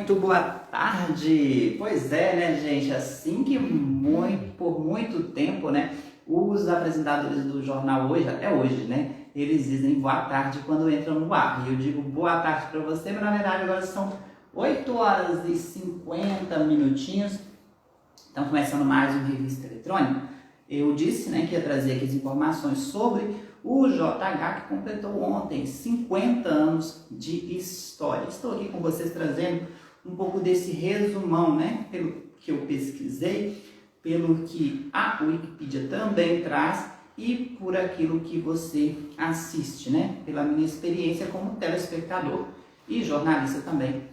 Muito boa tarde! Pois é, né, gente? Assim que por muito tempo, né, os apresentadores do jornal hoje, até hoje, né, eles dizem boa tarde quando entram no ar. E eu digo boa tarde para você, mas na verdade agora são 8 horas e 50 minutinhos. Então, começando mais uma revista eletrônica. Eu disse, né, que ia trazer aqui as informações sobre o JH, que completou ontem 50 anos de história. Estou aqui com vocês trazendo um pouco desse resumão, né, pelo que eu pesquisei, pelo que a Wikipedia também traz e por aquilo que você assiste, né, pela minha experiência como telespectador e jornalista também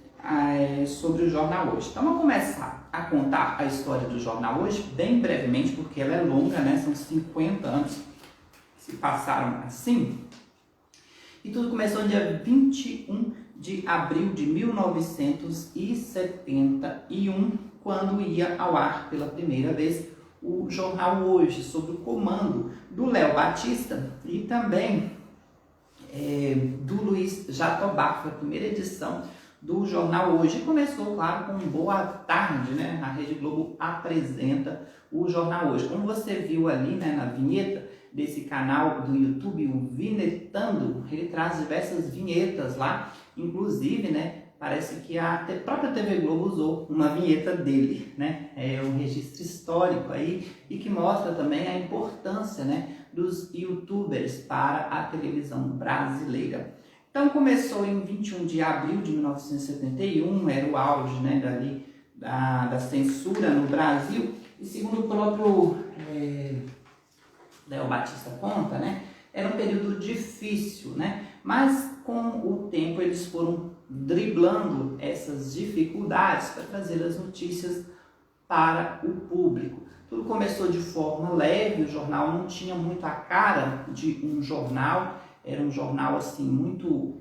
sobre o Jornal Hoje. Então, vamos começar a contar a história do Jornal Hoje, bem brevemente, porque ela é longa, né, são 50 anos que se passaram assim. E tudo começou no dia 21 de abril de 1971, quando ia ao ar pela primeira vez o Jornal Hoje, sob o comando do Léo Batista e também do Luiz Jatobá. Foi a primeira edição do Jornal Hoje. Começou, claro, com boa tarde, né? A Rede Globo apresenta o Jornal Hoje. Como você viu ali, né, na vinheta desse canal do YouTube, o Vinhetando, ele traz diversas vinhetas lá, inclusive, né, parece que a própria TV Globo usou uma vinheta dele, né? É um registro histórico aí e que mostra também a importância, né, dos YouTubers para a televisão brasileira. Então, começou em 21 de abril de 1971, era o auge, né, da censura no Brasil, e segundo o próprio Léo Batista conta, né, era um período difícil, né, mas com o tempo eles foram driblando essas dificuldades para trazer as notícias para o público. Tudo começou de forma leve, o jornal não tinha muito a cara de um jornal, era um jornal assim muito,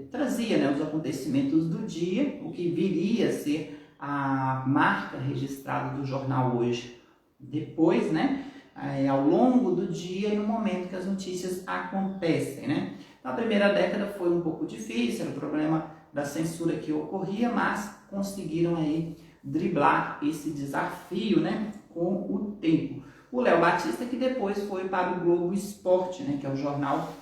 trazia, né, os acontecimentos do dia, o que viria a ser a marca registrada do Jornal Hoje depois, né, ao longo do dia e no momento que as notícias acontecem, né. Então, a primeira década foi um pouco difícil, era o problema da censura que ocorria, mas conseguiram aí driblar esse desafio, né, com o tempo. O Léo Batista, que depois foi para o Globo Esporte, né, que é o jornal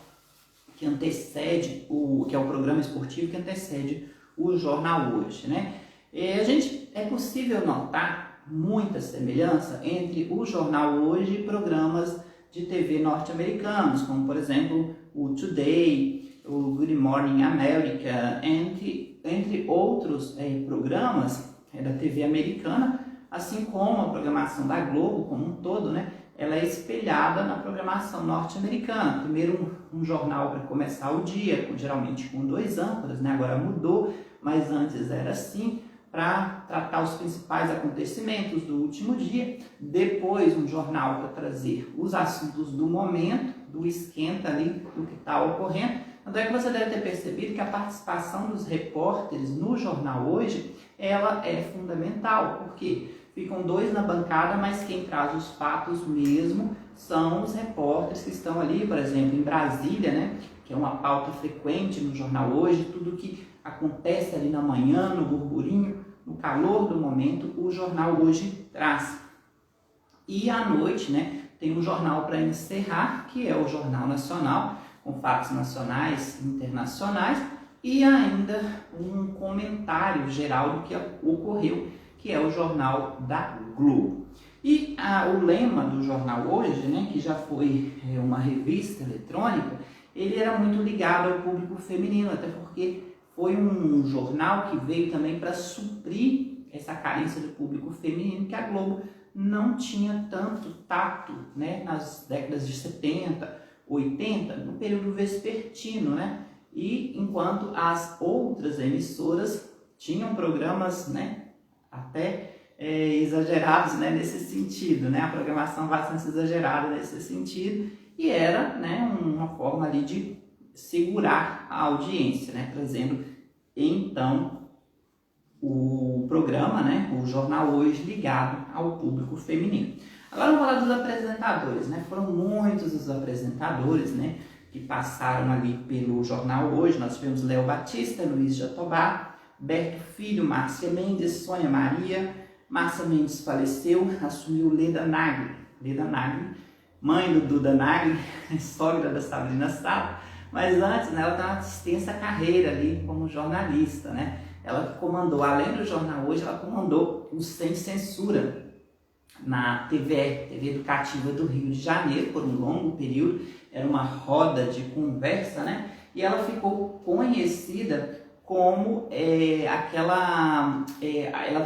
que antecede, que é o programa esportivo que antecede o Jornal Hoje, né. É possível notar muita semelhança entre o Jornal Hoje e programas de TV norte-americanos, como por exemplo o Today, o Good Morning America, entre outros programas da TV americana, assim como a programação da Globo como um todo, né, ela é espelhada na programação norte-americana. Primeiro um jornal para começar o dia, geralmente com 2 âncoras, né, agora mudou, mas antes era assim, para tratar os principais acontecimentos do último dia, depois um jornal para trazer os assuntos do momento, do esquenta ali, do que está ocorrendo. Então é que você deve ter percebido que a participação dos repórteres no Jornal Hoje, ela é fundamental, porque ficam 2 na bancada, mas quem traz os fatos mesmo são os repórteres que estão ali, por exemplo, em Brasília, né, que é uma pauta frequente no Jornal Hoje, tudo que acontece ali na manhã, no burburinho, no calor do momento, o Jornal Hoje traz. E à noite, né, tem um jornal para encerrar, que é o Jornal Nacional, com fatos nacionais e internacionais, e ainda um comentário geral do que ocorreu, que é o Jornal da Globo. E o lema do Jornal Hoje, né, que já foi uma revista eletrônica, ele era muito ligado ao público feminino, até porque foi um jornal que veio também para suprir essa carência do público feminino, que a Globo não tinha tanto tato, né, nas décadas de 70, 80, no período vespertino, né, e enquanto as outras emissoras tinham programas, né, até exagerados, né, nesse sentido, né, a programação bastante exagerada nesse sentido, e era, né, uma forma ali de segurar a audiência, né, trazendo então o programa, né, o Jornal Hoje ligado ao público feminino. Agora vamos falar dos apresentadores, né? Foram muitos os apresentadores, né, que passaram ali pelo Jornal Hoje. Nós tivemos Léo Batista, Luiz Jatobá, Berto Filho, Márcia Mendes, Sônia Maria. Márcia Mendes faleceu, assumiu Leda Nagli. Leda Nagli, mãe do Duda Nagli, sogra da Sabrina Sato, mas antes, né, ela tem uma extensa carreira ali como jornalista, né? Ela comandou, além do Jornal Hoje, ela comandou o Sem Censura na TV Educativa do Rio de Janeiro por um longo período. Era uma roda de conversa, né? E ela ficou conhecida como ela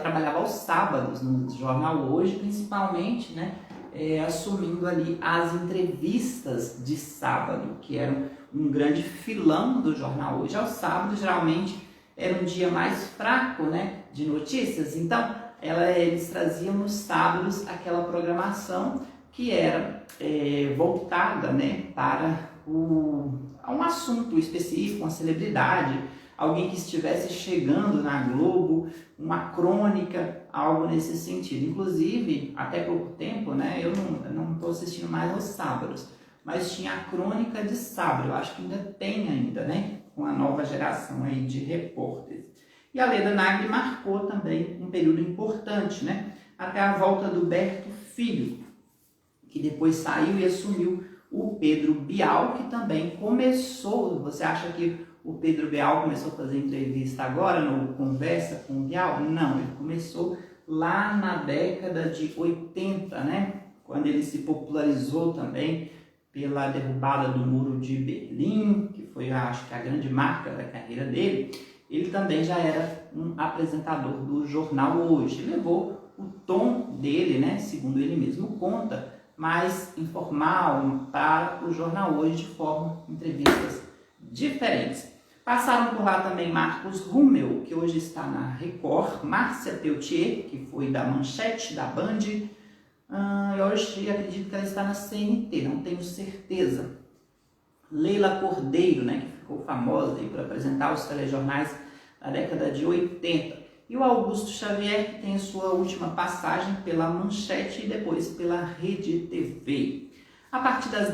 trabalhava aos sábados no Jornal Hoje, principalmente, né? Assumindo ali as entrevistas de sábado, que eram um grande filão do Jornal Hoje. Aos sábados, geralmente, era um dia mais fraco, né, de notícias, então eles traziam nos sábados aquela programação que era voltada, né, para um assunto específico, uma celebridade, alguém que estivesse chegando na Globo, uma crônica, algo nesse sentido. Inclusive, até pouco tempo, né, eu não estou assistindo mais aos sábados, mas tinha a crônica de sábado, eu acho que ainda tem ainda, né, com a nova geração aí de repórteres. E a Leda Nagli marcou também um período importante, né, até a volta do Berto Filho, que depois saiu e assumiu o Pedro Bial, que também começou. Você acha que o Pedro Bial começou a fazer entrevista agora, no Conversa com o Bial? Não, ele começou lá na década de 80, né? Quando ele se popularizou também pela derrubada do Muro de Berlim, que foi, acho que, a grande marca da carreira dele. Ele também já era um apresentador do Jornal Hoje. Ele levou o tom dele, né, segundo ele mesmo conta, mais informal para o Jornal Hoje, de forma entrevistas diferentes. Passaram por lá também Marcos Rummel, que hoje está na Record, Márcia Peltier, que foi da Manchete, da Band, e hoje acredito que ela está na CNT, não tenho certeza. Leila Cordeiro, né, que ficou famosa aí por apresentar os telejornais da década de 80. E o Augusto Xavier, que tem a sua última passagem pela Manchete e depois pela Rede TV. A partir da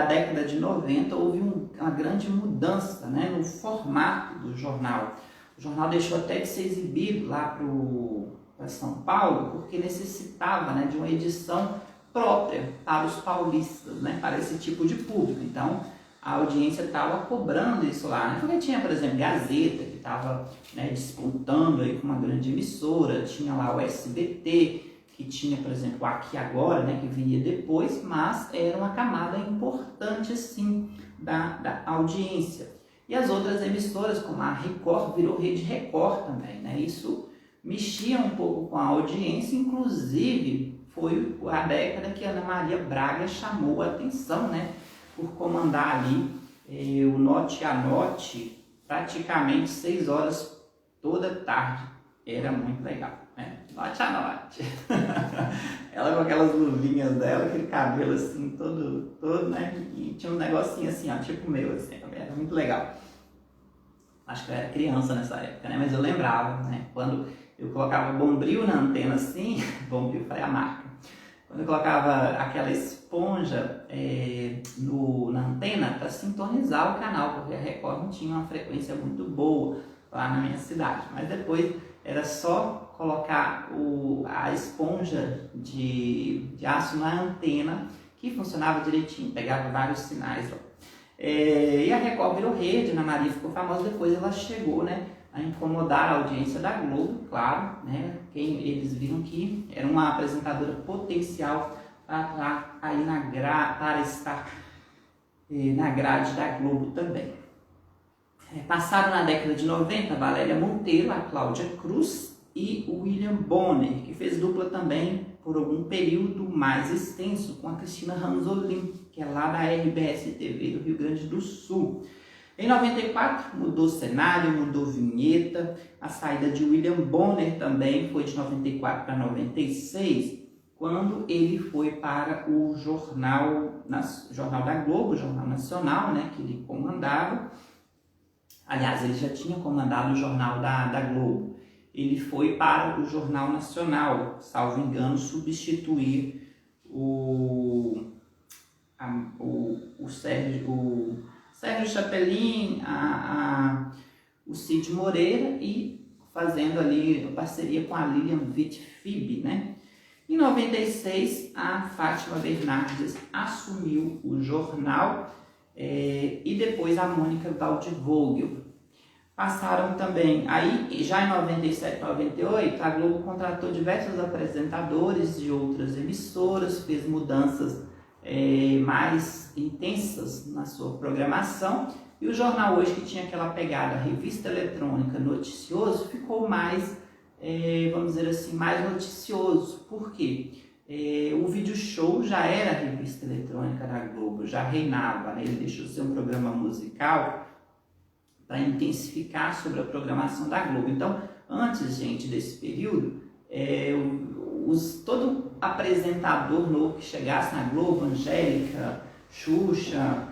década de 90, houve uma grande mudança, né, no formato do jornal. O jornal deixou até de ser exibido lá para São Paulo, porque necessitava, né, de uma edição própria para os paulistas, né, para esse tipo de público. Então, a audiência estava cobrando isso lá, né? Porque tinha, por exemplo, Gazeta, que estava, né, despontando aí com uma grande emissora, tinha lá o SBT, que tinha, por exemplo, o Aqui Agora, né, que viria depois, mas era uma camada importante, sim, da audiência. E as outras emissoras, como a Record, virou Rede Record também, né? Isso mexia um pouco com a audiência, inclusive foi a década que Ana Maria Braga chamou a atenção, né, por comandar ali o Note a Note, praticamente 6 horas toda tarde. Era muito legal, né? Note a Note. Ela com aquelas luvinhas dela, aquele cabelo assim, todo, né? E tinha um negocinho assim, ó, tipo meu, assim, era muito legal. Acho que eu era criança nessa época, né? Mas eu lembrava, né? Quando eu colocava Bombril na antena assim, Bombril foi a marca. Quando eu colocava aquela esponja na antena para sintonizar o canal, porque a Record não tinha uma frequência muito boa lá na minha cidade. Mas depois era só colocar a esponja de aço na antena, que funcionava direitinho, pegava vários sinais lá. E a Record virou rede, Ana Maria ficou famosa, depois ela chegou, né, a incomodar a audiência da Globo, claro, né? Eles viram que era uma apresentadora potencial para estar na grade da Globo também. Passaram na década de 90 Valéria Monteiro, a Cláudia Cruz e o William Bonner, que fez dupla também por algum período mais extenso com a Cristina Ranzolin, que é lá da RBS TV do Rio Grande do Sul. Em 94 mudou o cenário, mudou vinheta, a saída de William Bonner também foi de 94 para 96, quando ele foi para o Jornal da Globo, Jornal Nacional, né, que ele comandava. Aliás, ele já tinha comandado o Jornal da Globo. Ele foi para o Jornal Nacional, salvo engano, substituir o Sérgio Chapelin, o Cid Moreira e fazendo ali parceria com a Lilian Vitfib, né? Em 96, a Fátima Bernardes assumiu o jornal e depois a Mônica Waldvogel. Passaram também, aí já em 97, 98, a Globo contratou diversos apresentadores de outras emissoras, fez mudanças mais intensas na sua programação, e o jornal Hoje, que tinha aquela pegada revista eletrônica, noticioso, ficou mais, vamos dizer assim, mais noticioso. Por quê? O Video Show já era a revista eletrônica da Globo, já reinava, né? Ele deixou de ser um programa musical para intensificar sobre a programação da Globo. Então, antes, gente, desse período, todo apresentador novo que chegasse na Globo, Angélica, Xuxa,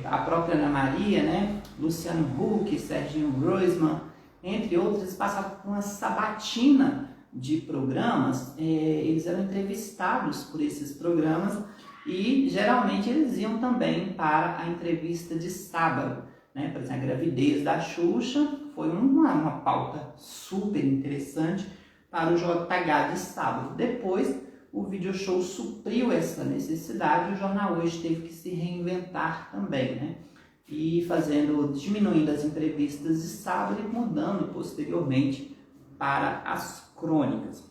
a própria Ana Maria, né? Luciano Huck, Serginho Groisman, entre outros, passavam por uma sabatina de programas. Eles eram entrevistados por esses programas e geralmente eles iam também para a entrevista de sábado, né? Por exemplo, a gravidez da Xuxa foi uma pauta super interessante para o JH de sábado. Depois, o Video Show supriu essa necessidade e o Jornal Hoje teve que se reinventar também, né? E diminuindo as entrevistas de sábado e mudando posteriormente para as crônicas.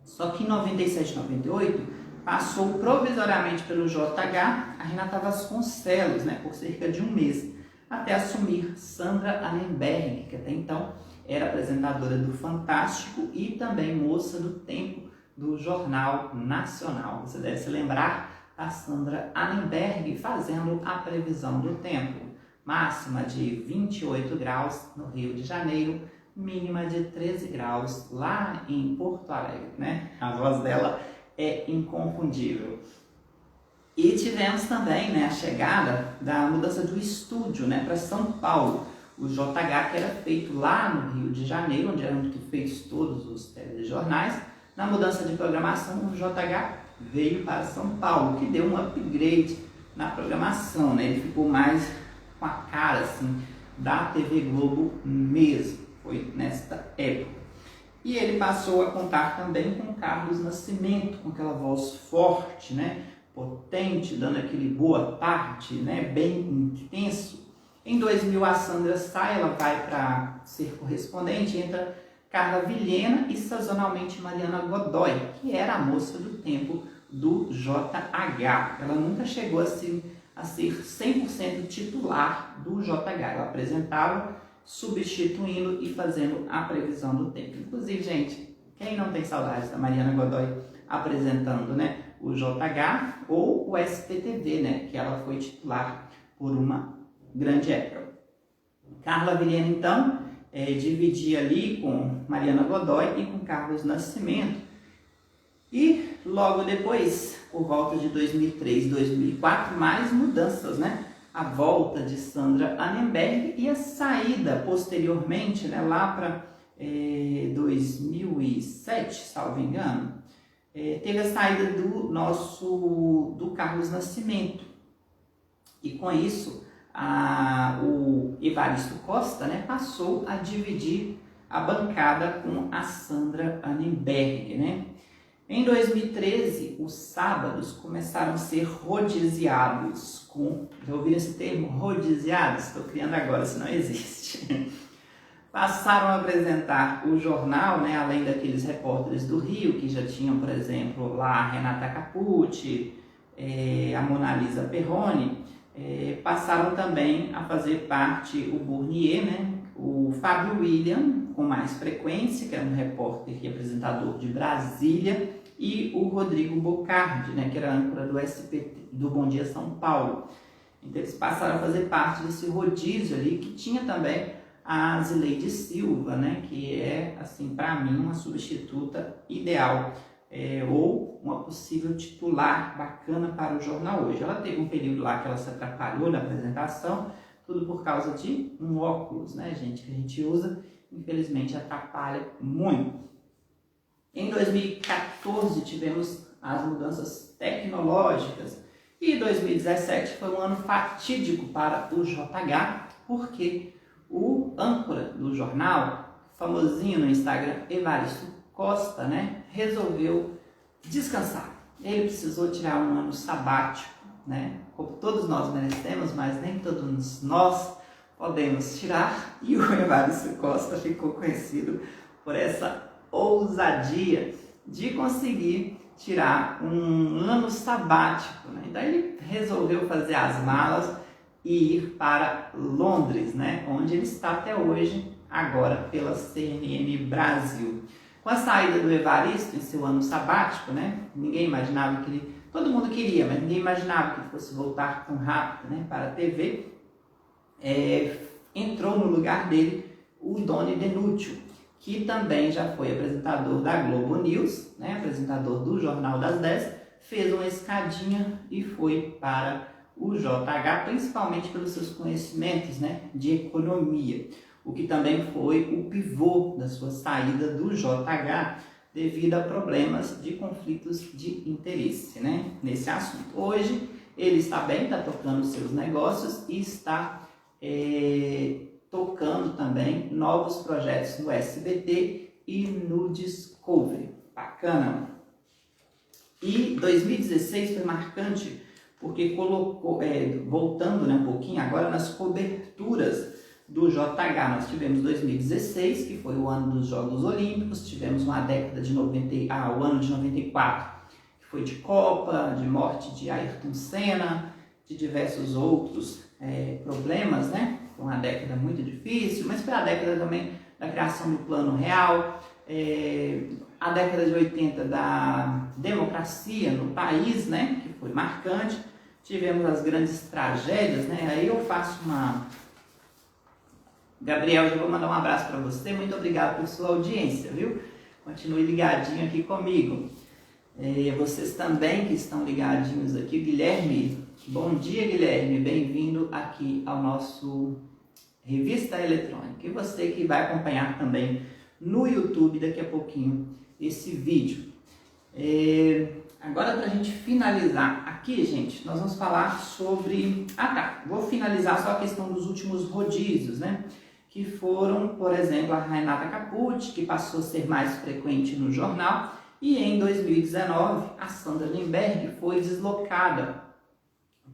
Só que em 97 e 98 passou provisoriamente pelo JH a Renata Vasconcelos, né, por cerca de um mês, até assumir Sandra Annenberg, que até então era apresentadora do Fantástico e também moça do tempo do Jornal Nacional. Você deve se lembrar da Sandra Annenberg fazendo a previsão do tempo. Máxima de 28 graus no Rio de Janeiro, mínima de 13 graus lá em Porto Alegre, né? A voz dela é inconfundível. E tivemos também, né, a chegada da mudança do estúdio, né, para São Paulo. O JH, que era feito lá no Rio de Janeiro, onde eram feitos todos os telejornais. Na mudança de programação, o JH veio para São Paulo, que deu um upgrade na programação, né? Ele ficou mais com a cara assim, da TV Globo mesmo, foi nesta época. E ele passou a contar também com Carlos Nascimento, com aquela voz forte, né? Potente, dando aquele boa tarde, né? Bem intenso. Em 2000 a Sandra sai, ela vai para ser correspondente, entra Carla Vilhena e sazonalmente Mariana Godoy, que era a moça do tempo do JH. Ela nunca chegou a ser 100% titular do JH. Ela apresentava, substituindo e fazendo a previsão do tempo. Inclusive, gente, quem não tem saudades da Mariana Godoy apresentando, né, o JH ou o SPTV, né, que ela foi titular por uma grande época. Carla Vilhena, então, dividia ali com Mariana Godoy e com Carlos Nascimento. E logo depois, por volta de 2003, 2004, mais mudanças, né? A volta de Sandra Annenberg e a saída posteriormente, né, lá para 2007, salvo engano, teve a saída do Carlos Nascimento. E com isso, o Evaristo Costa, né, passou a dividir a bancada com a Sandra Annenberg, né? Em 2013, os sábados começaram a ser rodiziados já ouviram esse termo? Rodiziados? Estou criando agora, se não existe. Passaram a apresentar o jornal, né, além daqueles repórteres do Rio, que já tinham, por exemplo, lá a Renata Capucci, a Mona Lisa Perrone. Passaram também a fazer parte o Bournier, né, o Fábio William, com mais frequência, que era um repórter e apresentador de Brasília, e o Rodrigo Bocardi, né, que era âncora do SPT, do Bom Dia São Paulo. Então eles passaram a fazer parte desse rodízio ali, que tinha também a Zileide Silva, né, que é, assim, para mim, uma substituta ideal, ou uma possível titular bacana para o Jornal Hoje. Ela teve um período lá que ela se atrapalhou na apresentação, tudo por causa de um óculos, né, gente, que a gente usa, infelizmente atrapalha muito. Em 2014 tivemos as mudanças tecnológicas e 2017 foi um ano fatídico para o JH, porque o âncora do jornal, famosinho no Instagram, Evaristo Costa, né, resolveu descansar. Ele precisou tirar um ano sabático, né, como todos nós merecemos, mas nem todos nós podemos tirar, e o Evaristo Costa ficou conhecido por essa ousadia de conseguir tirar um ano sabático, né? Então ele resolveu fazer as malas e ir para Londres, né? Onde ele está até hoje, agora pela CNN Brasil. Com a saída do Evaristo em seu ano sabático, né? Ninguém imaginava que ele... Todo mundo queria, mas ninguém imaginava que ele fosse voltar tão rápido, né, para a TV. Entrou no lugar dele o Doni Denútil, que também já foi apresentador da Globo News, né, apresentador do Jornal das 10, fez uma escadinha e foi para o JH, principalmente pelos seus conhecimentos, né, de economia, o que também foi o pivô da sua saída do JH, devido a problemas de conflitos de interesse, né, nesse assunto. Hoje ele está bem, está tocando seus negócios e está tocando também novos projetos no SBT e no Discovery. Bacana! E 2016 foi marcante porque colocou, voltando, né, um pouquinho agora nas coberturas do JH, nós tivemos 2016, que foi o ano dos Jogos Olímpicos, tivemos uma década de o ano de 94, que foi de Copa, de morte de Ayrton Senna, de diversos outros problemas, né? Foi uma década muito difícil, mas foi a década também da criação do Plano Real, a década de 80 da democracia no país, né? Que foi marcante. Tivemos as grandes tragédias, né? Aí eu faço uma... Gabriel, já vou mandar um abraço para você, muito obrigado por sua audiência, viu? Continue ligadinho aqui comigo. Vocês também que estão ligadinhos aqui, Guilherme, bom dia Guilherme, bem-vindo aqui ao nosso Revista Eletrônica. E você que vai acompanhar também no YouTube daqui a pouquinho esse vídeo. Agora, para a gente finalizar aqui, gente, nós vamos falar sobre... vou finalizar só a questão dos últimos rodízios, né? Que foram, por exemplo, a Renata Capucci, que passou a ser mais frequente no jornal, e em 2019 a Sandra Limberg foi deslocada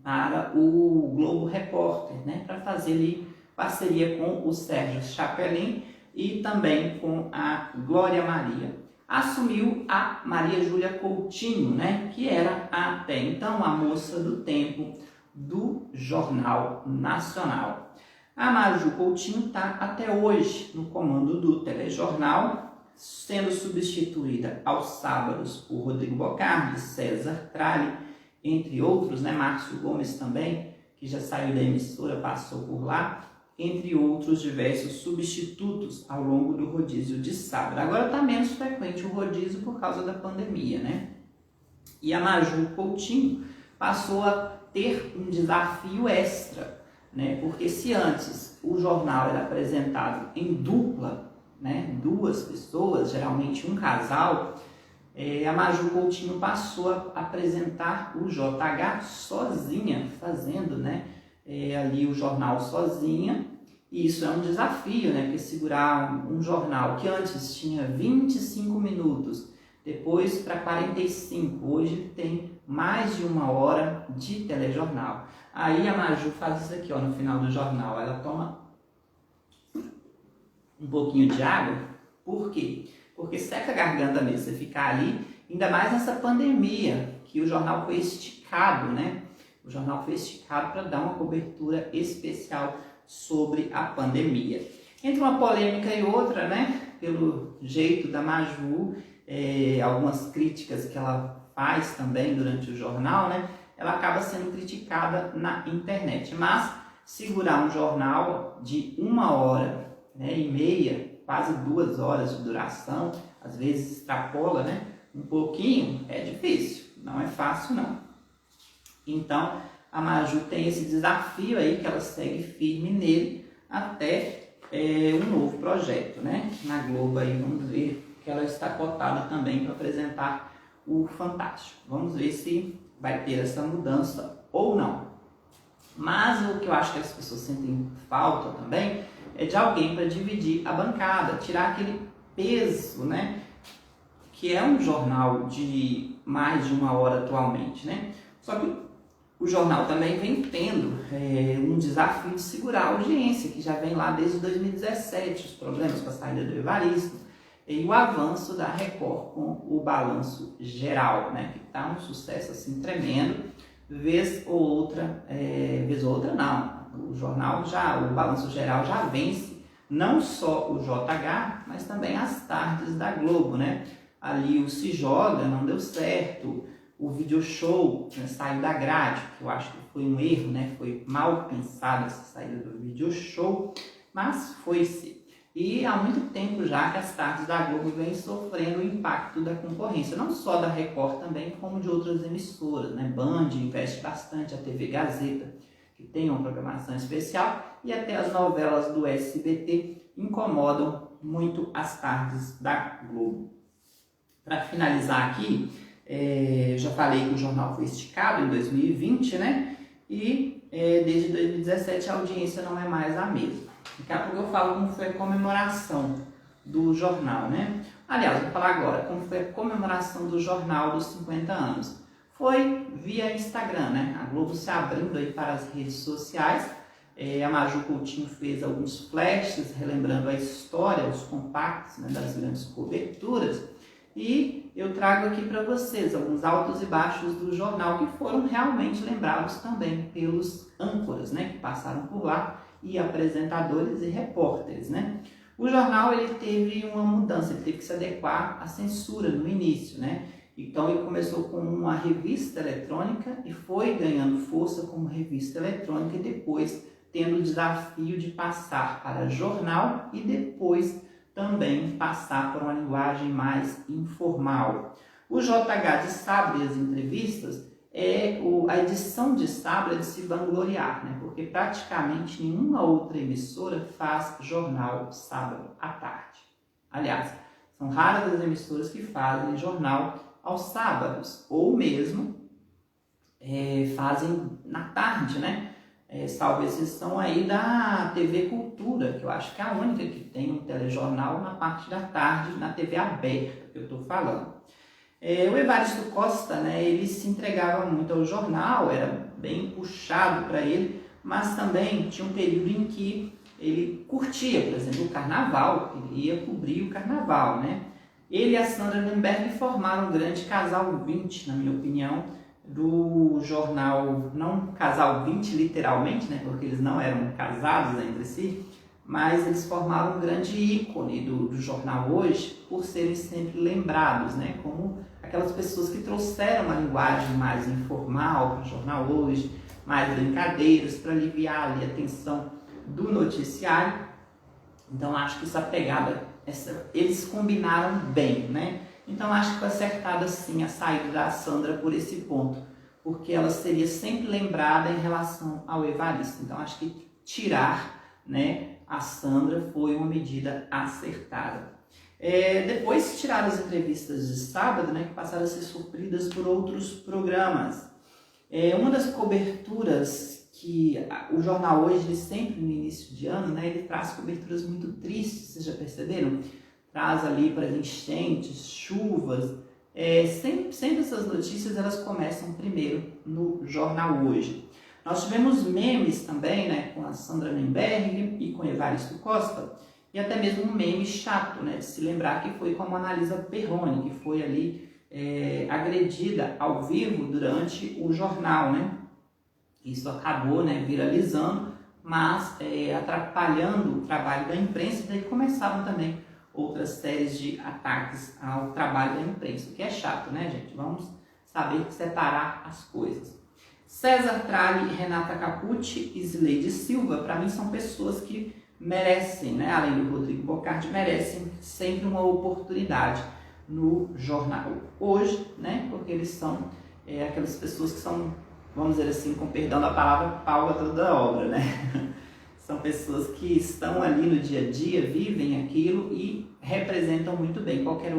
para o Globo Repórter, né? Para fazer ali parceria com o Sérgio Chapelin e também com a Glória Maria. Assumiu a Maria Júlia Coutinho, né, que era até então a moça do tempo do Jornal Nacional. A Maju Coutinho está até hoje no comando do telejornal, sendo substituída aos sábados por Rodrigo Bocardi, César Tralli, entre outros, né, Márcio Gomes também, que já saiu da emissora, passou por lá, entre outros diversos substitutos ao longo do rodízio de sábado. Agora está menos frequente o rodízio por causa da pandemia, né? E a Maju Coutinho passou a ter um desafio extra, né? Porque se antes o jornal era apresentado em dupla, né? Duas pessoas, geralmente um casal, a Maju Coutinho passou a apresentar o JH sozinha, fazendo, né, ali o jornal sozinha, e isso é um desafio, né, porque segurar um jornal que antes tinha 25 minutos, depois para 45, hoje tem mais de 1 hora de telejornal. Aí a Maju faz isso aqui, ó, no final do jornal, ela toma um pouquinho de água. Por quê? Porque seca a garganta mesmo, você ficar ali, ainda mais nessa pandemia, que o jornal foi esticado, né? O jornal foi esticado para dar uma cobertura especial sobre a pandemia. Entre uma polêmica e outra, né? Pelo jeito da Maju, algumas críticas que ela faz também durante o jornal, né? Ela acaba sendo criticada na internet. Mas segurar um jornal de 1 hora, né, e meia, quase 2 horas de duração, às vezes extrapola, né, um pouquinho, é difícil, não é fácil não. Então a Maju tem esse desafio aí que ela segue firme nele até um novo projeto, né, na Globo aí. Vamos ver que ela está cotada também para apresentar o Fantástico. Vamos ver se vai ter essa mudança ou não. Mas o que eu acho que as pessoas sentem falta também é de alguém para dividir a bancada, tirar aquele peso, né? Que é um jornal de mais de 1 hora atualmente, né? Só que o jornal também vem tendo um desafio de segurar a audiência, que já vem lá desde 2017, os problemas com a saída do Evaristo e o avanço da Record com o Balanço Geral, né? Que está um sucesso assim tremendo, vez ou outra não, o jornal o Balanço Geral já vence não só o JH, mas também as tardes da Globo, né? Ali o Se Joga não deu certo, o Video Show, né, saiu da grade, que eu acho que foi um erro, né? Foi mal pensada essa saída do Video Show, mas foi-se. E há muito tempo já que as tardes da Globo vêm sofrendo o impacto da concorrência, não só da Record também, como de outras emissoras, né? Band investe bastante, a TV Gazeta, que tem uma programação especial, e até as novelas do SBT incomodam muito as tardes da Globo. Para finalizar aqui, já falei que o jornal foi esticado em 2020, né? E desde 2017 a audiência não é mais a mesma. Daqui a pouco eu falo como foi a comemoração do jornal, né? Aliás, vou falar agora como foi a comemoração do jornal dos 50 anos. Foi via Instagram, né? A Globo se abrindo aí para as redes sociais. A Maju Coutinho fez alguns flashes relembrando a história, os compactos, né, das grandes coberturas. E eu trago aqui para vocês alguns altos e baixos do jornal que foram realmente lembrados também pelos âncoras, né, que passaram por lá, e apresentadores e repórteres, né. O jornal ele teve uma mudança, ele teve que se adequar à censura no início, né. Então ele começou com uma revista eletrônica e foi ganhando força como revista eletrônica e depois tendo o desafio de passar para jornal e depois também passar por uma linguagem mais informal. O JH de sábado e as entrevistas a edição de sábado é de se vangloriar, né? Porque praticamente nenhuma outra emissora faz jornal sábado à tarde. Aliás, são raras as emissoras que fazem jornal aos sábados, ou mesmo fazem na tarde, né? Salvo exceção aí da TV Cultura, que eu acho que é a única que tem um telejornal na parte da tarde, na TV aberta, que eu estou falando. O Evaristo Costa, né, ele se entregava muito ao jornal, era bem puxado para ele, mas também tinha um período em que ele curtia, por exemplo, o carnaval, ele ia cobrir o carnaval, né? Ele e a Sandra Nemberg formaram um grande casal 20, na minha opinião, do jornal, não casal 20 literalmente, né, porque eles não eram casados entre si, mas eles formaram um grande ícone do jornal hoje, por serem sempre lembrados, né, como aquelas pessoas que trouxeram uma linguagem mais informal para o jornal hoje, mais brincadeiras, para aliviar ali a tensão do noticiário. Então acho que essa pegada, eles combinaram bem, né? Então acho que foi acertada sim a saída da Sandra por esse ponto, porque ela seria sempre lembrada em relação ao Evaristo. Então acho que tirar, né, a Sandra foi uma medida acertada. Depois tiraram as entrevistas de sábado, né, que passaram a ser supridas por outros programas. Uma das coberturas que o jornal hoje, ele sempre no início de ano, né, ele traz coberturas muito tristes, vocês já perceberam? Traz ali para enchentes, chuvas, sempre essas notícias elas começam primeiro no jornal hoje. Nós tivemos memes também, né, com a Sandra Nemberg e com Evaristo Costa, e até mesmo um meme chato, né, de se lembrar que foi com a Analisa Perrone, que foi ali agredida ao vivo durante o jornal, né? Isso acabou, né, viralizando, mas atrapalhando o trabalho da imprensa, e daí começaram também outras séries de ataques ao trabalho da imprensa, o que é chato, né, gente? Vamos saber separar as coisas. César Tralli, Renata Capucci e Zileide Silva, para mim são pessoas que merecem, né, além do Rodrigo Bocardi, merecem sempre uma oportunidade no jornal hoje, né, porque eles são aquelas pessoas que são, vamos dizer assim, com perdão da palavra, pau a toda obra, né? São pessoas que estão ali no dia a dia, vivem aquilo e representam muito bem qualquer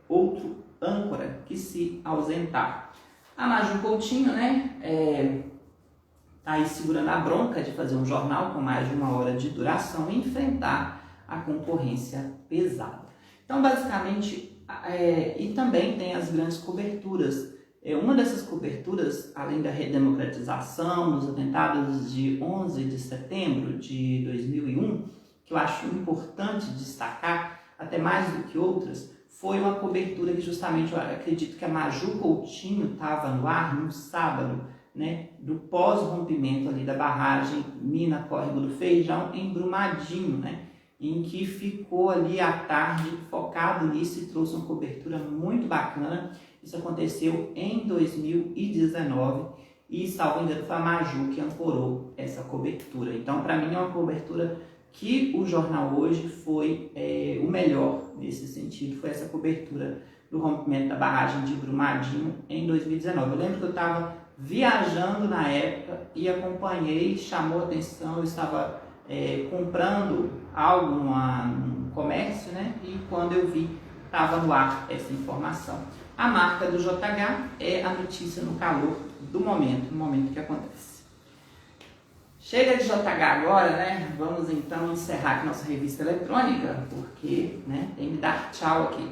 outro âncora que se ausentar. A Maju Coutinho, né, está aí segurando a bronca de fazer um jornal com mais de 1 hora de duração e enfrentar a concorrência pesada. Então, basicamente, e também tem as grandes coberturas. Uma dessas coberturas, além da redemocratização, nos atentados de 11 de setembro de 2001, que eu acho importante destacar, até mais do que outras, foi uma cobertura que justamente eu acredito que a Maju Coutinho estava no ar no sábado, né, do pós-rompimento ali da barragem Mina Córrego do Feijão em Brumadinho, né, em que ficou ali à tarde focado nisso e trouxe uma cobertura muito bacana. Isso aconteceu em 2019 e, salvo engano, foi a Maju que ancorou essa cobertura. Então, para mim, é uma cobertura que o jornal hoje foi o melhor nesse sentido, foi essa cobertura do rompimento da barragem de Brumadinho em 2019. Eu lembro que eu estava viajando na época e acompanhei, chamou a atenção, eu estava comprando algo num comércio, né? E quando eu vi, estava no ar essa informação. A marca do JH é a notícia no calor do momento, no momento que acontece. Chega de JH agora, né? Vamos então encerrar aqui nossa revista eletrônica, porque, né, tem que dar tchau aqui.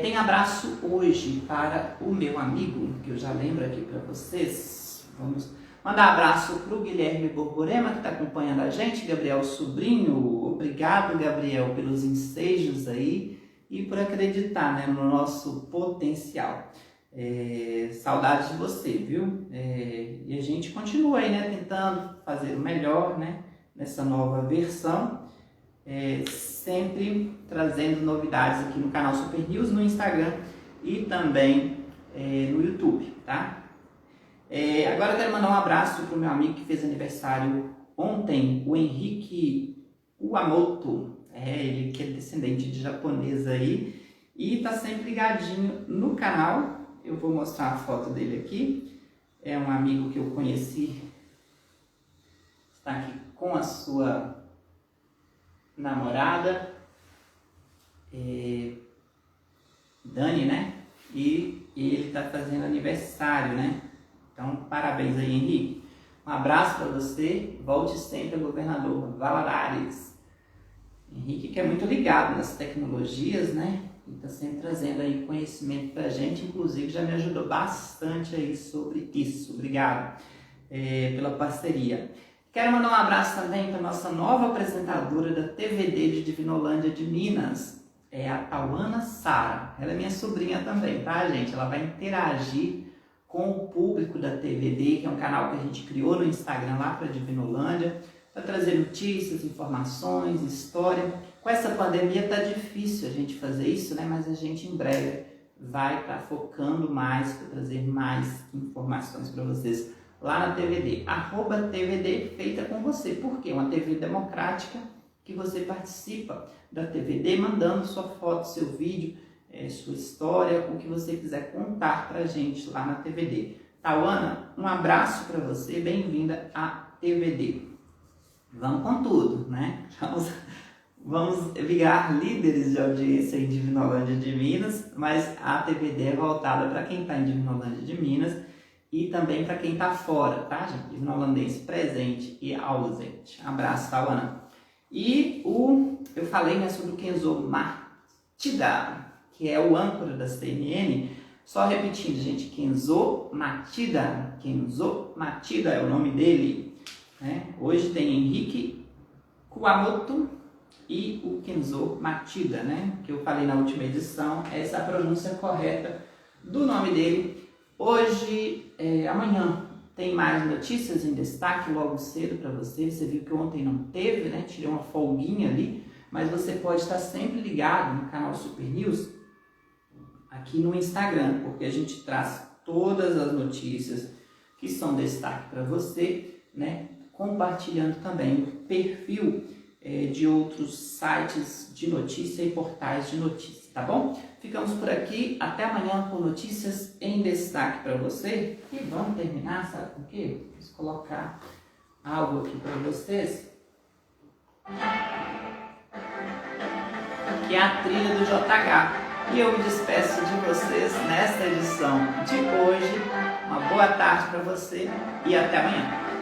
Tem abraço hoje para o meu amigo, que eu já lembro aqui para vocês. Vamos mandar abraço para o Guilherme Borborema, que está acompanhando a gente, Gabriel Sobrinho. Obrigado, Gabriel, pelos ensejos aí e por acreditar, né, no nosso potencial. Saudades de você, viu? E a gente continua aí, né, tentando fazer o melhor, né, nessa nova versão, sempre trazendo novidades aqui no canal Super News, no Instagram e também no YouTube, tá? Agora eu quero mandar um abraço para o meu amigo que fez aniversário ontem, o Henrique Uamoto. Ele que é descendente de japonês aí e tá sempre ligadinho no canal. Eu vou mostrar a foto dele aqui. É um amigo que eu conheci, está aqui com a sua namorada, Dani, né? E ele está fazendo aniversário, né? Então, parabéns aí, Henrique. Um abraço para você. Volte sempre ao governador Valadares. Henrique, que é muito ligado nas tecnologias, né? E está sempre trazendo aí conhecimento para a gente, inclusive já me ajudou bastante aí sobre isso. Obrigado pela parceria. Quero mandar um abraço também para a nossa nova apresentadora da TVD de Divinolândia de Minas, a Tauana Sara. Ela é minha sobrinha também, tá, gente? Ela vai interagir com o público da TVD, que é um canal que a gente criou no Instagram lá para Divinolândia, para trazer notícias, informações, história. Com essa pandemia tá difícil a gente fazer isso, né? Mas a gente em breve vai estar focando mais para trazer mais informações para vocês lá na TVD. @TVD feita com você. Por quê? Uma TV democrática que você participa da TVD mandando sua foto, seu vídeo, sua história, o que você quiser contar pra gente lá na TVD. Tauana, um abraço para você, bem-vinda à TVD. Vamos com tudo, né? Vamos virar líderes de audiência em Divinolândia de Minas, mas a TVD é voltada para quem está em Divinolândia de Minas e também para quem está fora, tá, gente? Divinolandense presente e ausente. Abraço, Tauana. E eu falei, né, sobre o Kenzo Matida, que é o âncora da CNN. Só repetindo, gente, Kenzo Matida. Kenzo Matida é o nome dele, né? Hoje tem Henrique Kuamoto e o Kenzo Matida, né? Que eu falei na última edição, essa é a pronúncia correta do nome dele. Hoje, amanhã, tem mais notícias em destaque logo cedo para você. Você viu que ontem não teve, né? Tirei uma folguinha ali, mas você pode estar sempre ligado no canal Super News aqui no Instagram, porque a gente traz todas as notícias que são destaque para você, né? Compartilhando também o perfil de outros sites de notícia e portais de notícia, tá bom? Ficamos por aqui, até amanhã com notícias em destaque para você. E vamos terminar, sabe com o quê? Vamos colocar algo aqui para vocês, que é a trilha do JH. E eu me despeço de vocês nesta edição de hoje. Uma boa tarde para você e até amanhã.